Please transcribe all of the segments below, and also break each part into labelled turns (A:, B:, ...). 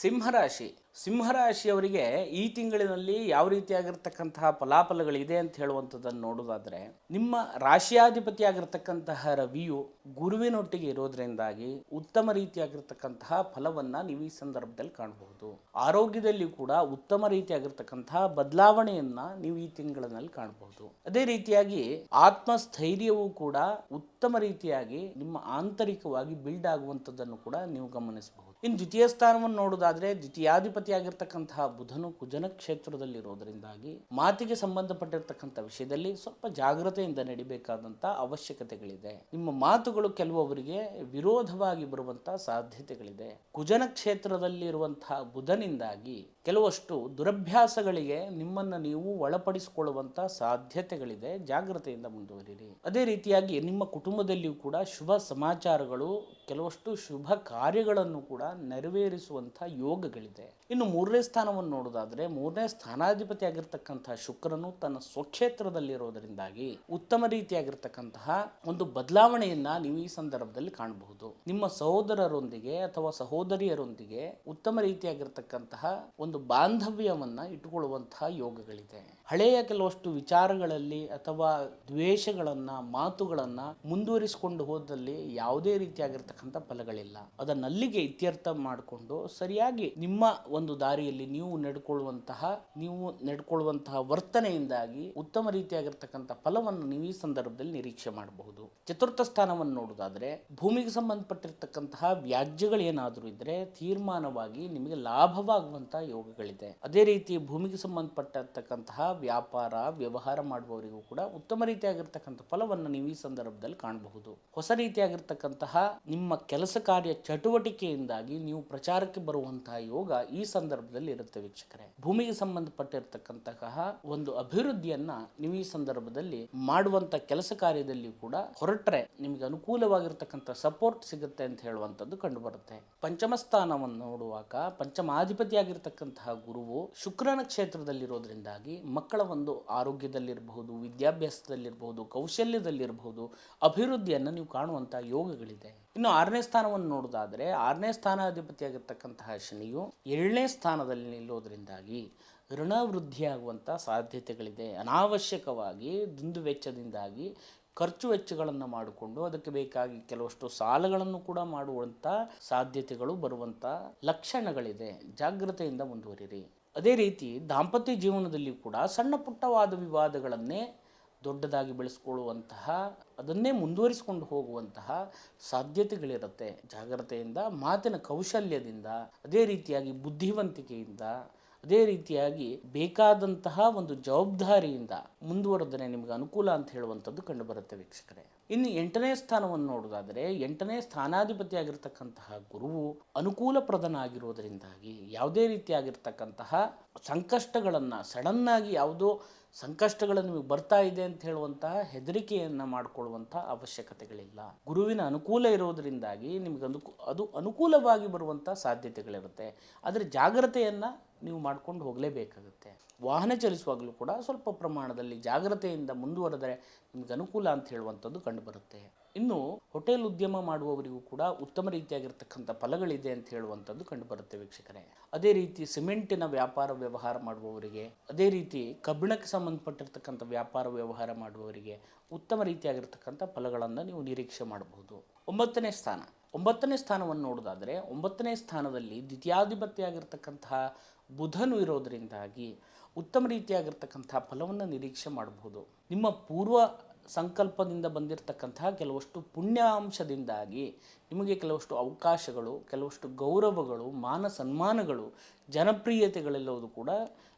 A: ಸಿಂಹರಾಶಿ ಸಿಂಹರಾಶಿಯವರಿಗೆ ಈ ತಿಂಗಳಿನಲ್ಲಿ ಯಾವ ರೀತಿಯಾಗಿರ್ತಕ್ಕಂತಹ ಫಲಾಫಲಗಳಿದೆ ಅಂತ ಹೇಳುವಂಥದ್ದನ್ನು ನೋಡೋದಾದರೆ, ನಿಮ್ಮ ರಾಶಿಯಾಧಿಪತಿಯಾಗಿರ್ತಕ್ಕಂತಹ ರವಿಯು ಗುರುವಿನೊಟ್ಟಿಗೆ ಇರೋದ್ರಿಂದಾಗಿ ಉತ್ತಮ ರೀತಿಯಾಗಿರ್ತಕ್ಕಂತಹ ಫಲವನ್ನು ನೀವು ಈ ಸಂದರ್ಭದಲ್ಲಿ ಕಾಣಬಹುದು. ಆರೋಗ್ಯದಲ್ಲಿ ಕೂಡ ಉತ್ತಮ ರೀತಿಯಾಗಿರ್ತಕ್ಕಂತಹ ಬದಲಾವಣೆಯನ್ನು ನೀವು ಈ ತಿಂಗಳಿನಲ್ಲಿ ಕಾಣಬಹುದು. ಅದೇ ರೀತಿಯಾಗಿ ಆತ್ಮಸ್ಥೈರ್ಯವೂ ಕೂಡ ಉತ್ತಮ ರೀತಿಯಾಗಿ ನಿಮ್ಮ ಆಂತರಿಕವಾಗಿ ಬಿಲ್ಡ್ ಆಗುವಂಥದ್ದನ್ನು ಕೂಡ ನೀವು ಗಮನಿಸಬಹುದು. ಇನ್ನು ದ್ವಿತೀಯ ಸ್ಥಾನವನ್ನು ನೋಡೋದಾದ್ರೆ, ದ್ವಿತೀಯಾಧಿಪತಿಯಾಗಿರ್ತಕ್ಕಂತಹ ಬುಧನು ಕುಜನ ಕ್ಷೇತ್ರದಲ್ಲಿರೋದ್ರಿಂದಾಗಿ ಮಾತಿಗೆ ಸಂಬಂಧಪಟ್ಟಿರ್ತಕ್ಕಂಥ ವಿಷಯದಲ್ಲಿ ಸ್ವಲ್ಪ ಜಾಗ್ರತೆಯಿಂದ ನಡಿಬೇಕಾದಂಥ ಅವಶ್ಯಕತೆಗಳಿದೆ. ನಿಮ್ಮ ಮಾತುಗಳು ಕೆಲವೊಬ್ಬರಿಗೆ ವಿರೋಧವಾಗಿ ಬರುವಂತಹ ಸಾಧ್ಯತೆಗಳಿದೆ. ಕುಜನ ಕ್ಷೇತ್ರದಲ್ಲಿರುವಂತಹ ಬುಧನಿಂದಾಗಿ ಕೆಲವಷ್ಟು ದುರಭ್ಯಾಸಗಳಿಗೆ ನಿಮ್ಮನ್ನು ನೀವು ಒಳಪಡಿಸಿಕೊಳ್ಳುವಂಥ ಸಾಧ್ಯತೆಗಳಿದೆ. ಜಾಗ್ರತೆಯಿಂದ ಮುಂದುವರಿರಿ. ಅದೇ ರೀತಿಯಾಗಿ ನಿಮ್ಮ ಕುಟುಂಬದಲ್ಲಿಯೂ ಕೂಡ ಶುಭ ಸಮಾಚಾರಗಳು, ಕೆಲವಷ್ಟು ಶುಭ ಕಾರ್ಯಗಳನ್ನು ಕೂಡ ನೆರವೇರಿಸುವಂಥ ಯೋಗಗಳಿದೆ. ಇನ್ನು ಮೂರನೇ ಸ್ಥಾನವನ್ನು ನೋಡೋದಾದ್ರೆ, ಮೂರನೇ ಸ್ಥಾನಾಧಿಪತಿ ಆಗಿರ್ತಕ್ಕಂತಹ ಶುಕ್ರನು ತನ್ನ ಸ್ವಕ್ಷೇತ್ರದಲ್ಲಿರೋದರಿಂದಾಗಿ ಉತ್ತಮ ರೀತಿಯಾಗಿರ್ತಕ್ಕಂತಹ ಒಂದು ಬದಲಾವಣೆಯನ್ನ ನೀವು ಈ ಸಂದರ್ಭದಲ್ಲಿ ಕಾಣಬಹುದು. ನಿಮ್ಮ ಸಹೋದರರೊಂದಿಗೆ ಅಥವಾ ಸಹೋದರಿಯರೊಂದಿಗೆ ಉತ್ತಮ ರೀತಿಯಾಗಿರ್ತಕ್ಕಂತಹ ಒಂದು ಬಾಂಧವ್ಯವನ್ನ ಇಟ್ಟುಕೊಳ್ಳುವಂತಹ ಯೋಗಗಳಿದೆ. ಹಳೆಯ ಕೆಲವಷ್ಟು ವಿಚಾರಗಳಲ್ಲಿ ಅಥವಾ ದ್ವೇಷಗಳನ್ನ, ಮಾತುಗಳನ್ನ ಮುಂದುವರಿಸಿಕೊಂಡು ಹೋದಲ್ಲಿ ಯಾವುದೇ ರೀತಿಯಾಗಿರ್ತಕ್ಕಂಥ ಫಲಗಳಿಲ್ಲ. ಅದನ್ನಲ್ಲಿಗೆ ಇತ್ಯರ್ಥ ಮಾಡಿಕೊಂಡು ಸರಿಯಾಗಿ ನಿಮ್ಮ ಒಂದು ದಾರಿಯಲ್ಲಿ ನೀವು ನಡ್ಕೊಳ್ಳುವಂತಹ ವರ್ತನೆಯಿಂದಾಗಿ ಉತ್ತಮ ರೀತಿಯಾಗಿರ್ತಕ್ಕಂಥ ಫಲವನ್ನು ನೀವು ಈ ಸಂದರ್ಭದಲ್ಲಿ ನಿರೀಕ್ಷೆ ಮಾಡಬಹುದು. ಚತುರ್ಥ ಸ್ಥಾನವನ್ನು ನೋಡೋದಾದ್ರೆ, ಭೂಮಿಗೆ ಸಂಬಂಧಪಟ್ಟಿರ್ತಕ್ಕಂತಹ ವ್ಯಾಜ್ಯಗಳು ಏನಾದರೂ ಇದ್ರೆ ತೀರ್ಮಾನವಾಗಿ ನಿಮಗೆ ಲಾಭವಾಗುವಂತಹ ಯೋಗಗಳಿದೆ. ಅದೇ ರೀತಿ ಭೂಮಿಗೆ ಸಂಬಂಧಪಟ್ಟಿರ್ತಕ್ಕಂತಹ ವ್ಯಾಪಾರ ವ್ಯವಹಾರ ಮಾಡುವವರಿಗೂ ಕೂಡ ಉತ್ತಮ ರೀತಿಯಾಗಿರ್ತಕ್ಕಂಥ ಫಲವನ್ನು ನೀವು ಈ ಸಂದರ್ಭದಲ್ಲಿ ಕಾಣಬಹುದು. ಹೊಸ ರೀತಿಯಾಗಿರ್ತಕ್ಕಂತಹ ನಿಮ್ಮ ಕೆಲಸ ಕಾರ್ಯ ಚಟುವಟಿಕೆಯಿಂದಾಗಿ ನೀವು ಪ್ರಚಾರಕ್ಕೆ ಬರುವಂತಹ ಯೋಗ ಈ ಸಂದರ್ಭದಲ್ಲಿ ಇರುತ್ತೆ ವೀಕ್ಷಕರೇ. ಭೂಮಿಗೆ ಸಂಬಂಧಪಟ್ಟಿರ್ತಕ್ಕಂತಹ ಒಂದು ಅಭಿವೃದ್ಧಿಯನ್ನ ನೀವು ಈ ಸಂದರ್ಭದಲ್ಲಿ ಮಾಡುವಂತ ಕೆಲಸ ಕಾರ್ಯದಲ್ಲಿ ಕೂಡ ಹೊರಟ್ರೆ ನಿಮಗೆ ಅನುಕೂಲವಾಗಿರ್ತಕ್ಕಂಥ ಸಪೋರ್ಟ್ ಸಿಗುತ್ತೆ ಅಂತ ಹೇಳುವಂಥದ್ದು ಕಂಡು ಬರುತ್ತೆ. ಪಂಚಮ ಸ್ಥಾನವನ್ನು ನೋಡುವಾಗ, ಪಂಚಮಾಧಿಪತಿಯಾಗಿರ್ತಕ್ಕಂತಹ ಗುರುವು ಶುಕ್ರನ ಕ್ಷೇತ್ರದಲ್ಲಿರೋದ್ರಿಂದಾಗಿ ಮಕ್ಕಳ ಒಂದು ಆರೋಗ್ಯದಲ್ಲಿರಬಹುದು, ವಿದ್ಯಾಭ್ಯಾಸದಲ್ಲಿರಬಹುದು, ಕೌಶಲ್ಯದಲ್ಲಿರಬಹುದು ಅಭಿವೃದ್ಧಿಯನ್ನು ನೀವು ಕಾಣುವಂತಹ ಯೋಗಗಳಿದೆ. ಇನ್ನು ಆರನೇ ಸ್ಥಾನವನ್ನು ನೋಡೋದಾದ್ರೆ, ಆರನೇ ಸ್ಥಾನಾಧಿಪತಿಯಾಗಿರ್ತಕ್ಕಂತಹ ಶನಿಯು 7ನೇ ಸ್ಥಾನದಲ್ಲಿ ನಿಲ್ಲೋದ್ರಿಂದಾಗಿ ಋಣವೃದ್ಧಿಯಾಗುವಂಥ ಸಾಧ್ಯತೆಗಳಿದೆ. ಅನಾವಶ್ಯಕವಾಗಿ ದುಂದು ವೆಚ್ಚದಿಂದಾಗಿ ಖರ್ಚು ವೆಚ್ಚಗಳನ್ನು ಮಾಡಿಕೊಂಡು ಅದಕ್ಕೆ ಬೇಕಾಗಿ ಕೆಲವಷ್ಟು ಸಾಲಗಳನ್ನು ಕೂಡ ಮಾಡುವಂಥ ಸಾಧ್ಯತೆಗಳು ಬರುವಂಥ ಲಕ್ಷಣಗಳಿದೆ. ಜಾಗ್ರತೆಯಿಂದ ಮುಂದುವರಿರಿ. ಅದೇ ರೀತಿ ದಾಂಪತ್ಯ ಜೀವನದಲ್ಲಿ ಕೂಡ ಸಣ್ಣ ಪುಟ್ಟವಾದ ವಿವಾದಗಳನ್ನೇ ದೊಡ್ಡದಾಗಿ ಬೆಳೆಸ್ಕೊಳ್ಳುವಂತಹ, ಅದನ್ನೇ ಮುಂದುವರಿಸಿಕೊಂಡು ಹೋಗುವಂತಹ ಸಾಧ್ಯತೆಗಳಿರುತ್ತೆ. ಜಾಗ್ರತೆಯಿಂದ, ಮಾತಿನ ಕೌಶಲ್ಯದಿಂದ, ಅದೇ ರೀತಿಯಾಗಿ ಬುದ್ಧಿವಂತಿಕೆಯಿಂದ, ಅದೇ ರೀತಿಯಾಗಿ ಬೇಕಾದಂತಹ ಒಂದು ಜವಾಬ್ದಾರಿಯಿಂದ ಮುಂದುವರೆದರೆ ನಿಮಗೆ ಅನುಕೂಲ ಅಂತ ಹೇಳುವಂಥದ್ದು ಕಂಡುಬರುತ್ತೆ ವೀಕ್ಷಕರೇ. ಇನ್ನು 8ನೇ ಸ್ಥಾನವನ್ನು ನೋಡೋದಾದರೆ, 8ನೇ ಸ್ಥಾನಾಧಿಪತಿಯಾಗಿರ್ತಕ್ಕಂತಹ ಗುರುವು ಅನುಕೂಲಪ್ರದನಾಗಿರೋದರಿಂದಾಗಿ ಯಾವುದೇ ರೀತಿಯಾಗಿರ್ತಕ್ಕಂತಹ ಸಂಕಷ್ಟಗಳನ್ನು, ಸಡನ್ನಾಗಿ ಯಾವುದೋ ಸಂಕಷ್ಟಗಳು ನಿಮಗೆ ಬರ್ತಾ ಇದೆ ಅಂತ ಹೇಳುವಂತಹ ಹೆದರಿಕೆಯನ್ನು ಮಾಡಿಕೊಳ್ಳುವಂತಹ ಅವಶ್ಯಕತೆಗಳಿಲ್ಲ. ಗುರುವಿನ ಅನುಕೂಲ ಇರೋದರಿಂದಾಗಿ ನಿಮಗೆ ಅದು ಅನುಕೂಲವಾಗಿ ಬರುವಂಥ ಸಾಧ್ಯತೆಗಳಿರುತ್ತೆ. ಆದರೆ ಜಾಗ್ರತೆಯನ್ನು ನೀವು ಮಾಡ್ಕೊಂಡು ಹೋಗಲೇಬೇಕಾಗುತ್ತೆ. ವಾಹನ ಚಲಿಸುವಾಗಲೂ ಕೂಡ ಸ್ವಲ್ಪ ಪ್ರಮಾಣದಲ್ಲಿ ಜಾಗ್ರತೆಯಿಂದ ಮುಂದುವರೆದರೆ ನಿಮಗೆ ಅನುಕೂಲ ಅಂತ ಹೇಳುವಂಥದ್ದು ಕಂಡುಬರುತ್ತೆ. ಇನ್ನು ಹೋಟೆಲ್ ಉದ್ಯಮ ಮಾಡುವವರಿಗೂ ಕೂಡ ಉತ್ತಮ ರೀತಿಯಾಗಿರ್ತಕ್ಕಂಥ ಫಲಗಳಿದೆ ಅಂತ ಹೇಳುವಂಥದ್ದು ಕಂಡುಬರುತ್ತೆ ವೀಕ್ಷಕರೇ. ಅದೇ ರೀತಿ ಸಿಮೆಂಟಿನ ವ್ಯಾಪಾರ ವ್ಯವಹಾರ ಮಾಡುವವರಿಗೆ, ಅದೇ ರೀತಿ ಕಬ್ಬಿಣಕ್ಕೆ ಸಂಬಂಧಪಟ್ಟಿರ್ತಕ್ಕಂಥ ವ್ಯಾಪಾರ ವ್ಯವಹಾರ ಮಾಡುವವರಿಗೆ ಉತ್ತಮ ರೀತಿಯಾಗಿರ್ತಕ್ಕಂಥ ಫಲಗಳನ್ನು ನೀವು ನಿರೀಕ್ಷೆ ಮಾಡಬಹುದು. 9ನೇ ಸ್ಥಾನವನ್ನು ನೋಡೋದಾದರೆ, 9ನೇ ಸ್ಥಾನದಲ್ಲಿ ದ್ವಿತೀಯಾಧಿಪತಿಯಾಗಿರ್ತಕ್ಕಂತಹ ಬುಧನು ಇರೋದರಿಂದಾಗಿ ಉತ್ತಮ ರೀತಿಯಾಗಿರ್ತಕ್ಕಂಥ ಫಲವನ್ನು ನಿರೀಕ್ಷೆ ಮಾಡಬಹುದು. ನಿಮ್ಮ ಪೂರ್ವ ಸಂಕಲ್ಪದಿಂದ ಬಂದಿರತಕ್ಕಂತಹ ಕೆಲವಷ್ಟು ಪುಣ್ಯಾಂಶದಿಂದಾಗಿ ನಿಮಗೆ ಕೆಲವಷ್ಟು ಅವಕಾಶಗಳು, ಕೆಲವಷ್ಟು ಗೌರವಗಳು, ಮಾನ ಸನ್ಮಾನಗಳು, ಜನಪ್ರಿಯತೆಗಳೆಲ್ಲವೂ ಕೂಡ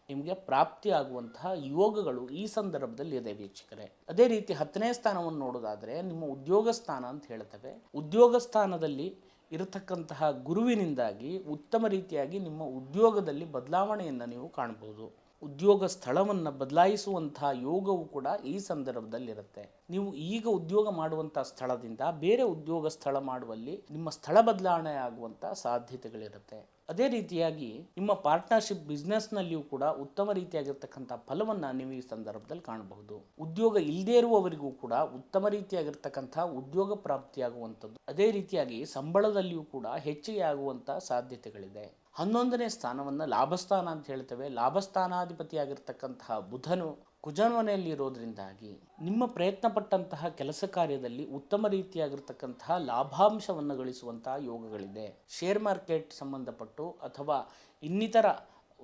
A: ನಿಮಗೆ ಪ್ರಾಪ್ತಿಯಾಗುವಂತಹ ಯೋಗಗಳು ಈ ಸಂದರ್ಭದಲ್ಲಿ ಇದೆ ವೀಕ್ಷಕರೇ. ಅದೇ ರೀತಿ 10ನೇ ಸ್ಥಾನವನ್ನು ನೋಡೋದಾದರೆ, ನಿಮ್ಮ ಉದ್ಯೋಗ ಸ್ಥಾನ ಅಂತ ಹೇಳ್ತೇವೆ. ಉದ್ಯೋಗ ಸ್ಥಾನದಲ್ಲಿ ಇರತಕ್ಕಂತಹ ಗುರುವಿನಿಂದಾಗಿ ಉತ್ತಮ ರೀತಿಯಾಗಿ ನಿಮ್ಮ ಉದ್ಯೋಗದಲ್ಲಿ ಬದಲಾವಣೆಯನ್ನು ನೀವು ಕಾಣಬಹುದು. ಉದ್ಯೋಗ ಸ್ಥಳವನ್ನು ಬದಲಾಯಿಸುವಂತಹ ಯೋಗವು ಕೂಡ ಈ ಸಂದರ್ಭದಲ್ಲಿರುತ್ತೆ. ನೀವು ಈಗ ಉದ್ಯೋಗ ಮಾಡುವಂಥ ಸ್ಥಳದಿಂದ ಬೇರೆ ಉದ್ಯೋಗ ಸ್ಥಳ ಮಾಡುವಲ್ಲಿ ನಿಮ್ಮ ಸ್ಥಳ ಬದಲಾವಣೆ ಆಗುವಂಥ ಸಾಧ್ಯತೆಗಳಿರುತ್ತೆ. ಅದೇ ರೀತಿಯಾಗಿ ನಿಮ್ಮ ಪಾರ್ಟ್ನರ್ಶಿಪ್ ಬಿಸ್ನೆಸ್ನಲ್ಲಿಯೂ ಕೂಡ ಉತ್ತಮ ರೀತಿಯಾಗಿರ್ತಕ್ಕಂಥ ಫಲವನ್ನು ನೀವು ಈ ಸಂದರ್ಭದಲ್ಲಿ ಕಾಣಬಹುದು. ಉದ್ಯೋಗ ಇಲ್ಲದೇ ಇರುವವರಿಗೂ ಕೂಡ ಉತ್ತಮ ರೀತಿಯಾಗಿರ್ತಕ್ಕಂಥ ಉದ್ಯೋಗ ಪ್ರಾಪ್ತಿಯಾಗುವಂಥದ್ದು, ಅದೇ ರೀತಿಯಾಗಿ ಸಂಬಳದಲ್ಲಿಯೂ ಕೂಡ ಹೆಚ್ಚಿಗೆ ಆಗುವಂಥ ಸಾಧ್ಯತೆಗಳಿದೆ. 11ನೇ ಸ್ಥಾನವನ್ನು ಲಾಭಸ್ಥಾನ ಅಂತ ಹೇಳ್ತೇವೆ. ಲಾಭಸ್ಥಾನಾಧಿಪತಿಯಾಗಿರ್ತಕ್ಕಂತಹ ಬುಧನು ಕುಜನ ಮನೆಯಲ್ಲಿ ಇರೋದ್ರಿಂದಾಗಿ ನಿಮ್ಮ ಪ್ರಯತ್ನ ಪಟ್ಟಂತಹ ಕೆಲಸ ಕಾರ್ಯದಲ್ಲಿ ಉತ್ತಮ ರೀತಿಯಾಗಿರ್ತಕ್ಕಂತಹ ಲಾಭಾಂಶವನ್ನು ಗಳಿಸುವಂತಹ ಯೋಗಗಳಿದೆ. ಶೇರ್ ಮಾರ್ಕೆಟ್ ಸಂಬಂಧಪಟ್ಟು ಅಥವಾ ಇನ್ನಿತರ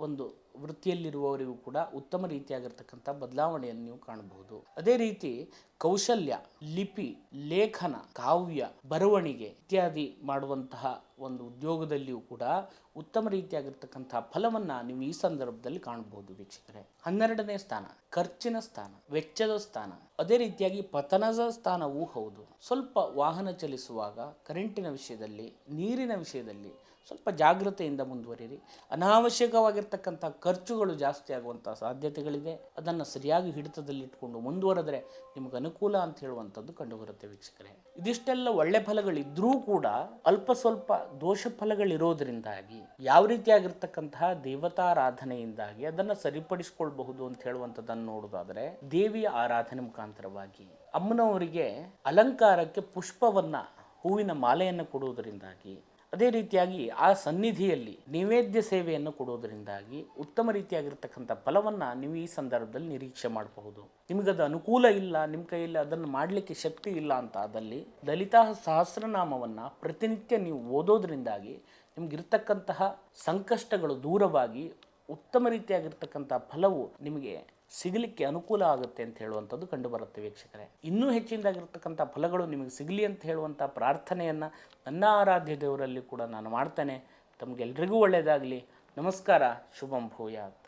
A: ಒಂದು ವೃತ್ತಿಯಲ್ಲಿರುವವರಿಗೂ ಕೂಡ ಉತ್ತಮ ರೀತಿಯಾಗಿರ್ತಕ್ಕಂಥ ಬದಲಾವಣೆಯನ್ನು ನೀವು ಕಾಣಬಹುದು. ಅದೇ ರೀತಿ ಕೌಶಲ್ಯ, ಲಿಪಿ, ಲೇಖನ, ಕಾವ್ಯ, ಬರವಣಿಗೆ ಇತ್ಯಾದಿ ಮಾಡುವಂತಹ ಒಂದು ಉದ್ಯೋಗದಲ್ಲಿಯೂ ಕೂಡ ಉತ್ತಮ ರೀತಿಯಾಗಿರ್ತಕ್ಕಂತಹ ಫಲವನ್ನು ನೀವು ಈ ಸಂದರ್ಭದಲ್ಲಿ ಕಾಣಬಹುದು ವೀಕ್ಷಕರೇ. 12ನೇ ಸ್ಥಾನ ಖರ್ಚಿನ ಸ್ಥಾನ, ವೆಚ್ಚದ ಸ್ಥಾನ. ಅದೇ ರೀತಿಯಾಗಿ ಪತನದ ಸ್ಥಾನವೂ ಹೌದು. ಸ್ವಲ್ಪ ವಾಹನ ಚಲಿಸುವಾಗ ಕರೆಂಟಿನ ವಿಷಯದಲ್ಲಿ, ನೀರಿನ ವಿಷಯದಲ್ಲಿ ಸ್ವಲ್ಪ ಜಾಗೃತೆಯಿಂದ ಮುಂದುವರಿಯಿರಿ. ಅನಾವಶ್ಯಕವಾಗಿರ್ತಕ್ಕಂಥ ಖರ್ಚುಗಳು ಜಾಸ್ತಿ ಆಗುವಂಥ ಸಾಧ್ಯತೆಗಳಿದೆ. ಅದನ್ನು ಸರಿಯಾಗಿ ಹಿಡಿತದಲ್ಲಿಟ್ಕೊಂಡು ಮುಂದುವರೆದರೆ ನಿಮಗೆ ಅನುಕೂಲ ಅಂತ ಹೇಳುವಂಥದ್ದು ಕಂಡುಬರುತ್ತೆ ವೀಕ್ಷಕರೇ. ಇದಿಷ್ಟೆಲ್ಲ ಒಳ್ಳೆ ಫಲಗಳಿದ್ರೂ ಕೂಡ ಅಲ್ಪ ಸ್ವಲ್ಪ ದೋಷ ಫಲಗಳಿರೋದ್ರಿಂದಾಗಿ ಯಾವ ರೀತಿಯಾಗಿರ್ತಕ್ಕಂತಹ ದೇವತಾರಾಧನೆಯಿಂದಾಗಿ ಅದನ್ನು ಸರಿಪಡಿಸಿಕೊಳ್ಬಹುದು ಅಂತ ಹೇಳುವಂಥದ್ದನ್ನು ನೋಡೋದಾದರೆ, ದೇವಿಯ ಆರಾಧನೆ ಮುಖಾಂತರವಾಗಿ ಅಮ್ಮನವರಿಗೆ ಅಲಂಕಾರಕ್ಕೆ ಪುಷ್ಪವನ್ನು, ಹೂವಿನ ಮಾಲೆಯನ್ನು ಕೊಡುವುದರಿಂದಾಗಿ, ಅದೇ ರೀತಿಯಾಗಿ ಆ ಸನ್ನಿಧಿಯಲ್ಲಿ ನೈವೇದ್ಯ ಸೇವೆಯನ್ನು ಕೊಡುವುದರಿಂದಾಗಿ ಉತ್ತಮ ರೀತಿಯಾಗಿರ್ತಕ್ಕಂಥ ಫಲವನ್ನು ನೀವು ಈ ಸಂದರ್ಭದಲ್ಲಿ ನಿರೀಕ್ಷೆ ಮಾಡಬಹುದು. ನಿಮಗದು ಅನುಕೂಲ ಇಲ್ಲ, ನಿಮ್ಮ ಕೈಯಲ್ಲಿ ಅದನ್ನು ಮಾಡಲಿಕ್ಕೆ ಶಕ್ತಿ ಇಲ್ಲ ಅಂತ ಆದಲ್ಲಿ ಲಲಿತಾ ಸಹಸ್ರನಾಮವನ್ನು ಪ್ರತಿನಿತ್ಯ ನೀವು ಓದೋದ್ರಿಂದಾಗಿ ನಿಮಗಿರ್ತಕ್ಕಂತಹ ಸಂಕಷ್ಟಗಳು ದೂರವಾಗಿ ಉತ್ತಮ ರೀತಿಯಾಗಿರ್ತಕ್ಕಂಥ ಫಲವು ನಿಮಗೆ ಸಿಗಲಿಕ್ಕೆ ಅನುಕೂಲ ಆಗುತ್ತೆ ಅಂತ ಹೇಳುವಂಥದ್ದು ಕಂಡುಬರುತ್ತೆ ವೀಕ್ಷಕರೇ. ಇನ್ನೂ ಹೆಚ್ಚಿನದಾಗಿರ್ತಕ್ಕಂಥ ಫಲಗಳು ನಿಮಗೆ ಸಿಗಲಿ ಅಂತ ಹೇಳುವಂಥ ಪ್ರಾರ್ಥನೆಯನ್ನು ನನ್ನ ಆರಾಧ್ಯ ದೇವರಲ್ಲಿ ಕೂಡ ನಾನು ಮಾಡ್ತೇನೆ. ತಮಗೆಲ್ಲರಿಗೂ ಒಳ್ಳೆಯದಾಗಲಿ. ನಮಸ್ಕಾರ. ಶುಭಂ ಭೂಯಾತ್.